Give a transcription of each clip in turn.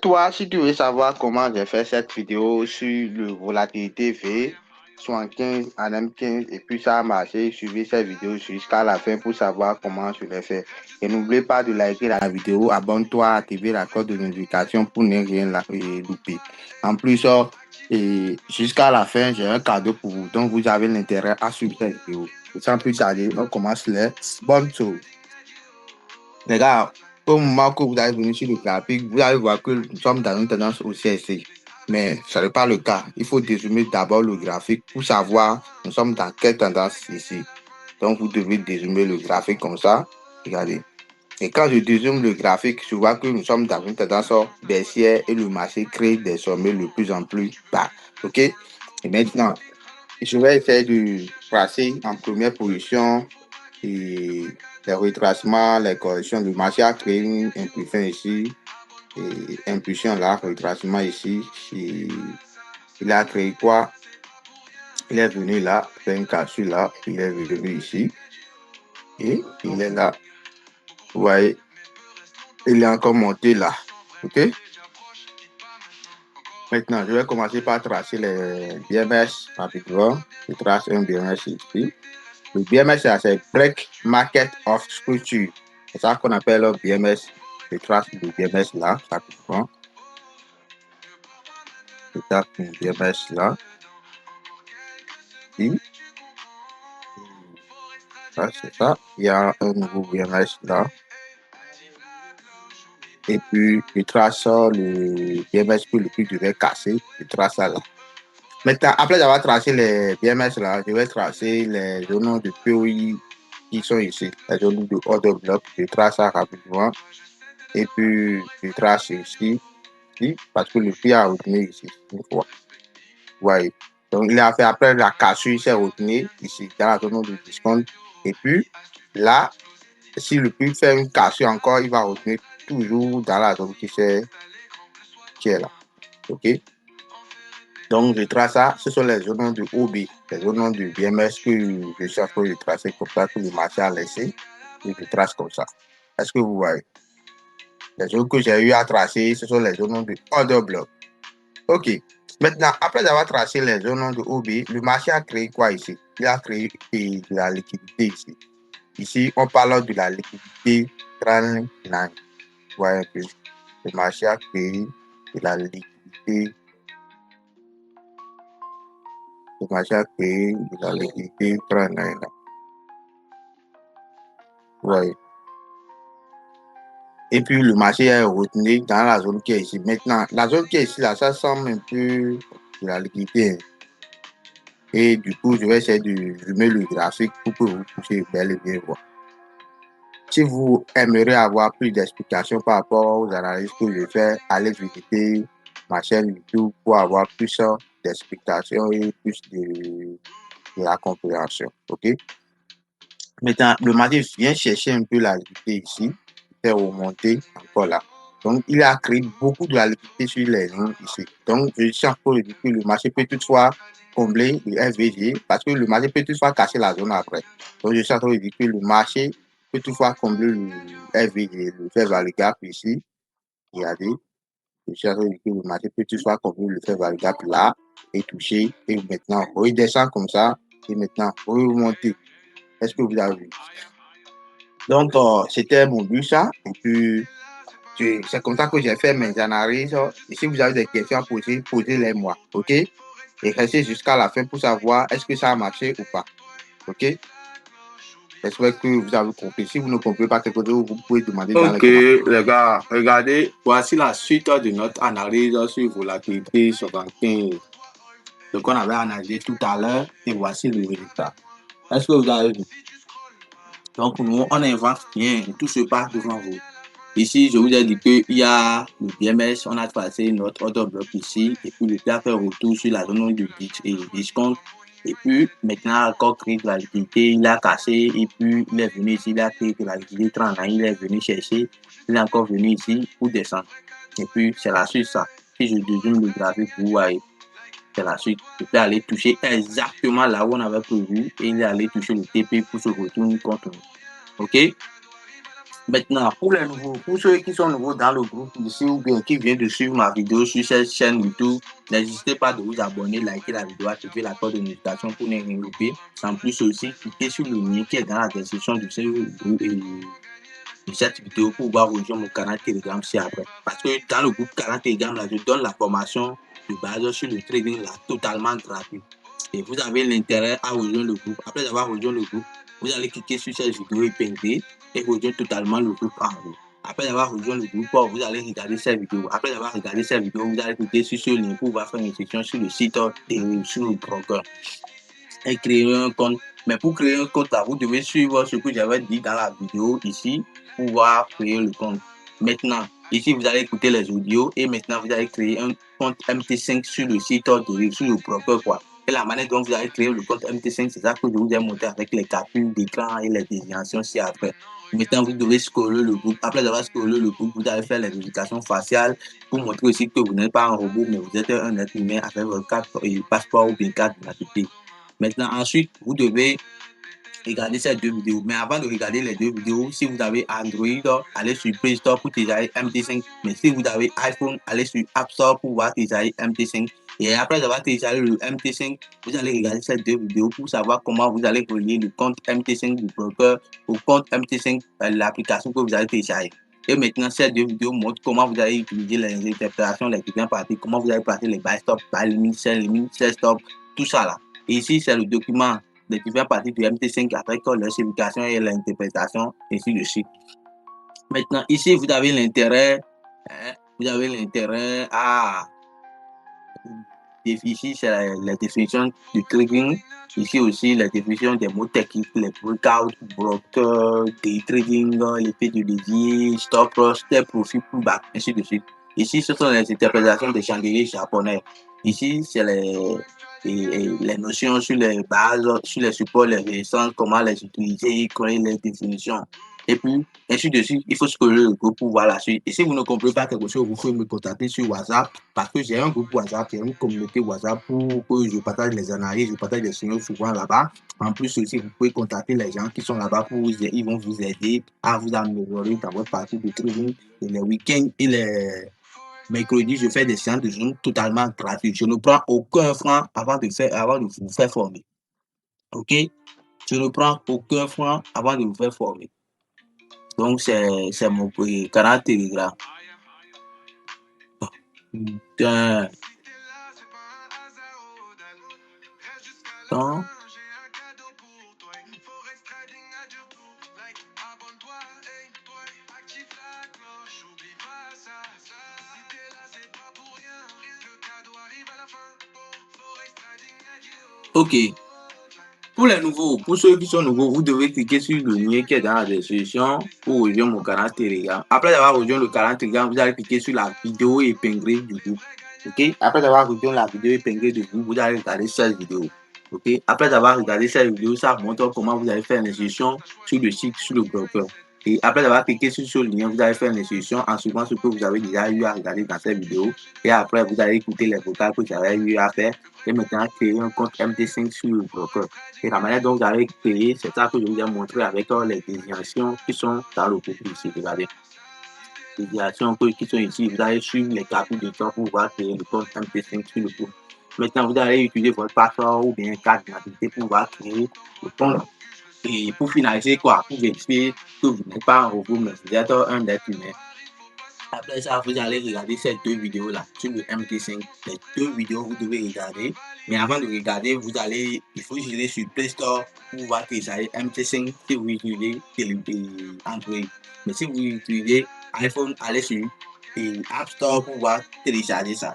Toi, si tu veux savoir comment j'ai fait cette vidéo sur le volatilité V, 75 à M15, et puis ça a marché, suivez cette vidéo jusqu'à la fin pour savoir comment je l'ai fait. Et n'oublie pas de liker la vidéo, abonne-toi, activer la cloche de notification pour ne rien louper. En plus, et jusqu'à la fin, j'ai un cadeau pour vous, donc vous avez l'intérêt à suivre cette vidéo. Et sans plus tarder, on commence les bonnes choses. Les gars, au moment que vous allez venir sur le graphique, vous allez voir que nous sommes dans une tendance haussière. Mais ce n'est pas le cas. Il faut dézoomer d'abord le graphique pour savoir nous sommes dans quelle tendance ici. Donc, vous devez dézoomer le graphique comme ça. Regardez. Et quand je dézoome le graphique, je vois que nous sommes dans une tendance baissière et le marché crée des sommets de plus en plus bas. OK? Et maintenant, je vais essayer de passer en première position et les retracements, les corrections. Le marché a créé une impulsion ici, et impulsion là, retracement ici. Et il a créé quoi? Il est venu là, fait une cassure là, il est venu ici, et il est là. Vous voyez, il est encore monté là. OK? Maintenant, je vais commencer par tracer les BMS rapidement. Je trace un BMS ici. Le BMS, c'est Break Market of Structure. C'est ça qu'on appelle le BMS. Je trace le BMS là, rapidement. Je tape le BMS là. Et ça, c'est ça. Il y a un nouveau BMS là. Et puis, je trace le BMS que le prix devait casser. Je trace ça là. Maintenant, après avoir tracé les BMS là, je vais tracer les zones de POI qui sont ici. Les zones de order block. Je trace ça rapidement. Et puis, je trace ici. Parce que le prix a retenu ici une fois. Ouais. Donc, il a fait après la cassure, il s'est retenu ici dans la zone de discount. Et puis, là, si le prix fait une cassure encore, il va retenir toujours dans la zone qui est là. OK? Donc, je trace ça. Ce sont les zones de OB, les zones de BMS que je suis en train de tracer comme ça, que le marché a laissé. Et je trace comme ça. Est-ce que vous voyez? Les zones que j'ai eu à tracer, ce sont les zones de order block. OK. Maintenant, après avoir tracé les zones de OB, le marché a créé quoi ici? Il a créé de la liquidité ici. Ici, on parle de la liquidité trend line. Vous voyez un peu. Le marché a créé de la liquidité. Le marché a créé de la liquidité trend line. Vous voyez. Et puis, le marché est retenu dans la zone qui est ici. Maintenant, la zone qui est ici, là, ça semble un peu de la liquidité. Et du coup, je vais essayer de zoomer le graphique pour que vous puissiez bel et bien voir. Si vous aimeriez avoir plus d'explications par rapport aux analyses que je fais, allez visiter ma chaîne YouTube pour avoir plus d'explications et plus de la compréhension. OK? Maintenant, le marché vient chercher un peu la liquidité ici, fait remonter encore là. Donc, il a créé beaucoup de la liquidité sur les lignes ici. Donc, je suis encore dit que le marché peut toutefois combler le FVG parce que le marché peut toutefois casser la zone après. Donc, je suis encore dit que le marché peut toutefois combler le FVG, le fair value gap ici. Regardez, je suis encore dit que le marché peut toutefois combler le fair value gap là et toucher. Et maintenant, il descend comme ça et maintenant, remonter. Est-ce que vous avez vu? Donc, c'était mon but, ça. Et puis, c'est comme ça que j'ai fait mes analyses. Et si vous avez des questions à poser, posez-les-moi. OK? Et restez jusqu'à la fin pour savoir est-ce que ça a marché ou pas. OK? J'espère que vous avez compris. Si vous ne comprenez pas quelque chose, vous pouvez demander dans les Ok, commentaires. les gars, regardez, voici la suite de notre analyse sur volatilité 75. Ce qu'on avait analysé tout à l'heure, et voici le résultat. Est-ce que vous avez vu? Donc, nous, on invente rien, tout se passe devant vous. Ici, je vous ai dit qu'il y a le BMS, on a tracé notre order bloc ici, et puis le prix a fait retour sur la zone de discount. Et puis, maintenant, encore créé de la liquidité, il a cassé, et puis il est venu ici, il a créé de la liquidité 30 ans, il est venu chercher, il est encore venu ici pour descendre. Et puis, c'est la suite, ça. Si je dézoome le graphique, vous voyez, c'est la suite. Il peut aller toucher exactement là où on avait prévu, et il est allé toucher le TP pour se retourner contre nous. OK? Maintenant, pour ceux qui sont nouveaux dans le groupe ici ou bien qui viennent de suivre ma vidéo sur cette chaîne YouTube, n'hésitez pas de vous abonner, liker la vidéo, activer la cloche de notification pour ne rien louper. En plus aussi, cliquez sur le lien qui est dans la description de cette vidéo pour pouvoir rejoindre mon canal Telegram si après. Parce que dans le groupe canal Telegram, là, je donne la formation de base sur le trading là, totalement gratuit. Et vous avez l'intérêt à rejoindre le groupe. Après avoir rejoint le groupe, vous allez cliquer sur cette vidéo épinglée et rejoindre totalement le groupe en haut. Après avoir rejoint le groupe, vous allez regarder cette vidéo. Après avoir regardé cette vidéo, vous allez cliquer sur ce lien pour pouvoir faire une inscription sur le site et sur le broker et créer un compte. Mais pour créer un compte là, vous devez suivre ce que j'avais dit dans la vidéo ici pour pouvoir créer le compte. Maintenant, ici vous allez écouter les audios et maintenant vous allez créer un compte MT5 sur le site sur le broker quoi. Et la manière dont vous allez créer le compte MT5, c'est ça que je vous ai montré avec les captures d'écran et les désignations ci après. Maintenant, vous devez scroller le groupe. Après avoir scrollé le groupe, vous allez faire les vérifications faciales pour montrer aussi que vous n'êtes pas un robot, mais vous êtes un être humain avec votre carte et passeport ou bien carte d'identité. Maintenant, ensuite, vous devez regarder ces deux vidéos. Mais avant de regarder les deux vidéos, si vous avez Android, allez sur Play Store pour télécharger MT5. Mais si vous avez iPhone, allez sur App Store pour voir télécharger MT5. Et après avoir téléchargé le MT5, vous allez regarder ces deux vidéos pour savoir comment vous allez relier le compte MT5 du broker au compte MT5, l'application que vous allez télécharger. Et maintenant, ces deux vidéos montrent comment vous allez utiliser les interprétations, les différentes parties, comment vous allez placer les buy stop, buy limit, sell stop, tout ça là. Et ici, c'est le document des différentes parties du MT5 avec leur signification et l'interprétation, ainsi de suite. Maintenant, ici, vous avez l'intérêt à... Ici, c'est la définition du trading. Ici aussi, la définition des mots techniques, les breakout, broker, day trading, l'effet de levier, stop loss, step profit, pullback, ainsi de suite. Ici, ce sont les interprétations des chandeliers japonais. Ici, c'est les notions sur les bases, sur les supports, les résistances, comment les utiliser, créer les définitions. Et puis, ainsi de suite, il faut scroller le groupe pour voir la suite. Et si vous ne comprenez pas quelque chose, vous pouvez me contacter sur WhatsApp parce que j'ai un groupe WhatsApp, j'ai une communauté WhatsApp pour que je partage les analyses, je partage des signaux souvent là-bas. En plus aussi, vous pouvez contacter les gens qui sont là-bas pour vous aider, ils vont vous aider à vous améliorer dans votre partie de trading. Et les week-ends et les mercredis, je fais des séances de Zoom totalement gratuites. Je ne prends aucun franc avant de vous faire former. OK? Je ne prends aucun franc avant de vous faire former. Donc, c'est mon canal Telegram. Donc, OK. Pour les nouveaux, pour ceux qui sont nouveaux, vous devez cliquer sur le lien qui est dans la description pour rejoindre mon canal Telegram. Après avoir rejoint le canal Telegram, vous allez cliquer sur la vidéo épinglée du groupe. OK? Après avoir rejoint la vidéo épinglée du groupe, vous allez regarder cette vidéo. OK? Après avoir regardé cette vidéo, ça montre comment vous allez faire l'inscription sur le site, sur le broker. Et après avoir cliqué sur ce lien, vous allez faire l'inscription en suivant ce que vous avez déjà eu à regarder dans cette vidéo. Et après, vous allez écouter les vocales que j'avais eu à faire. Et maintenant, créer un compte MT5 sur le broker. Et la manière dont vous allez créer, c'est ça que je vous ai montré avec les désignations qui sont dans le groupe ici. Regardez. Les désignations qui sont ici, vous allez suivre les captures de temps pour pouvoir créer le compte MT5 sur le groupe. Maintenant, vous allez utiliser votre passeport ou bien carte d'identité pour pouvoir créer le compte. Et pour finaliser, quoi, pour vérifier que vous n'êtes pas un robot, mais vous êtes un être humain. Après ça, vous allez regarder ces deux vidéos-là sur le MT5. Les deux vidéos, vous devez regarder. Mais avant de regarder, il faut aller sur Play Store pour voir télécharger MT5 si vous utilisez Android. Mais si vous utilisez iPhone, allez sur App Store pour voir télécharger ça.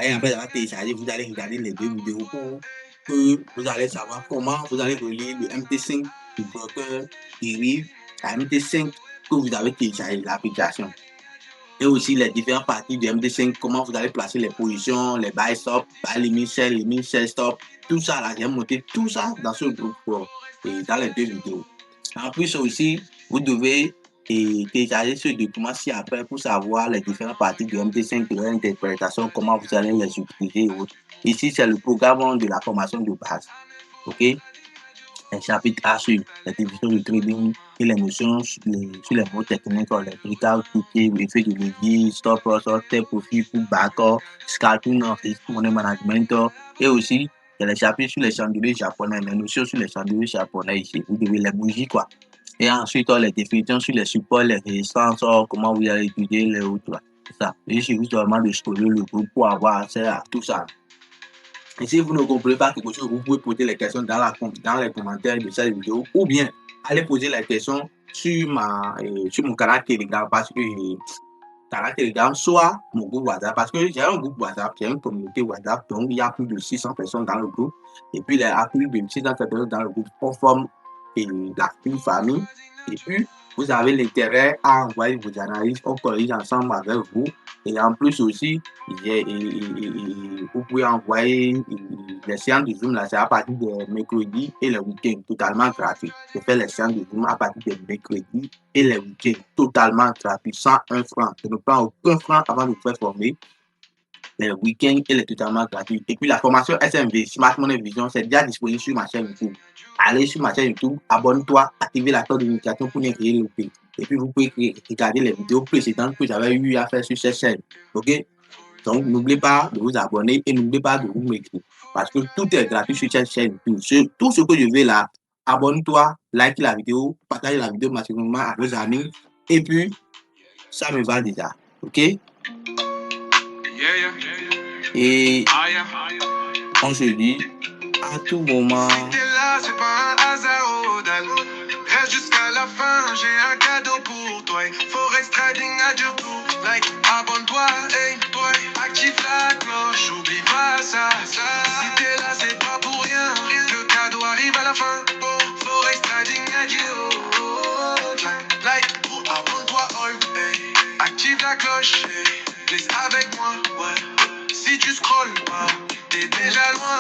Et après avoir téléchargé, vous allez regarder les deux vidéos pour que vous allez savoir comment vous allez relier le MT5 du broker dérive à MT5 que vous avez téléchargé l'application. Et aussi les différentes parties du MT5, comment vous allez placer les positions, les buy stop, buy limit, sell stop, tout ça là, j'ai monté tout ça dans ce groupe et dans les deux vidéos. En plus aussi, vous devez télécharger ce document ci après pour savoir les différentes parties du MT5 de leur interprétation, comment vous allez les utiliser et autres. Ici, c'est le programme de la formation de base. OK? les chapitres A sur les divisions de trading et les notions sur les mots techniques, les breakout, effet de levier, stop loss, tes profits pour backer, scalping, risk money management, et aussi les chapitres sur les chandeliers japonais, les notions sur les chandeliers japonais ici. Vous devez les bougies, quoi. Et ensuite, les définitions sur les supports, les résistances, comment vous allez étudier les autres. Ça. Et je vous demande de scroller le groupe pour avoir accès à tout ça. Et si vous ne comprenez pas quelque chose, vous pouvez poser les questions dans les commentaires de cette vidéo ou bien allez poser les questions sur mon canal Telegram parce que canal Telegram, soit mon groupe WhatsApp, parce que j'ai un groupe WhatsApp, j'ai une communauté WhatsApp, donc il y a plus de 600 personnes dans le groupe. Et puis il y a plus de 600 personnes dans le groupe, on forme une famille. Et puis, vous avez l'intérêt à envoyer vos analyses, on corrige ensemble avec vous. Et en plus aussi, vous pouvez envoyer les séances de Zoom, là, c'est à partir de mercredi et le week-end, totalement gratuit. Je fais les séances de Zoom à partir de mercredi et les week-ends, totalement gratuit, sans un franc. Je ne prends aucun franc avant de vous faire former. Les week-ends, elle est totalement gratuite. Et puis la formation SMV, Smart Money Vision, c'est déjà disponible sur ma chaîne YouTube. Allez sur ma chaîne YouTube, abonne-toi, activez la cloche de notification pour ne rien louper. Et puis vous pouvez regarder les vidéos précédentes que j'avais eu à faire sur cette chaîne. Ok? Donc n'oubliez pas de vous abonner et n'oubliez pas de vous m'écrire. Parce que tout est gratuit sur cette chaîne YouTube. Tout ce que je vais là, abonne-toi, like la vidéo, partage la vidéo maximum à vos amis. Et puis, ça me va déjà. Ok? Et on se dit à tout moment. Si t'es là, c'est pas un hasard, Odal. Reste jusqu'à la fin, j'ai un cadeau pour toi. Forex Trading à dur pour like. Abonne-toi, hey, toi. Active la cloche, oublie pas ça. Si t'es là, c'est pas pour rien. Le cadeau arrive à la fin. Bon, Forex Trading à dur. Like, abonne-toi, hey. Active la cloche, hey. Laisse avec moi, ouais. Si tu scrolles pas, t'es déjà loin.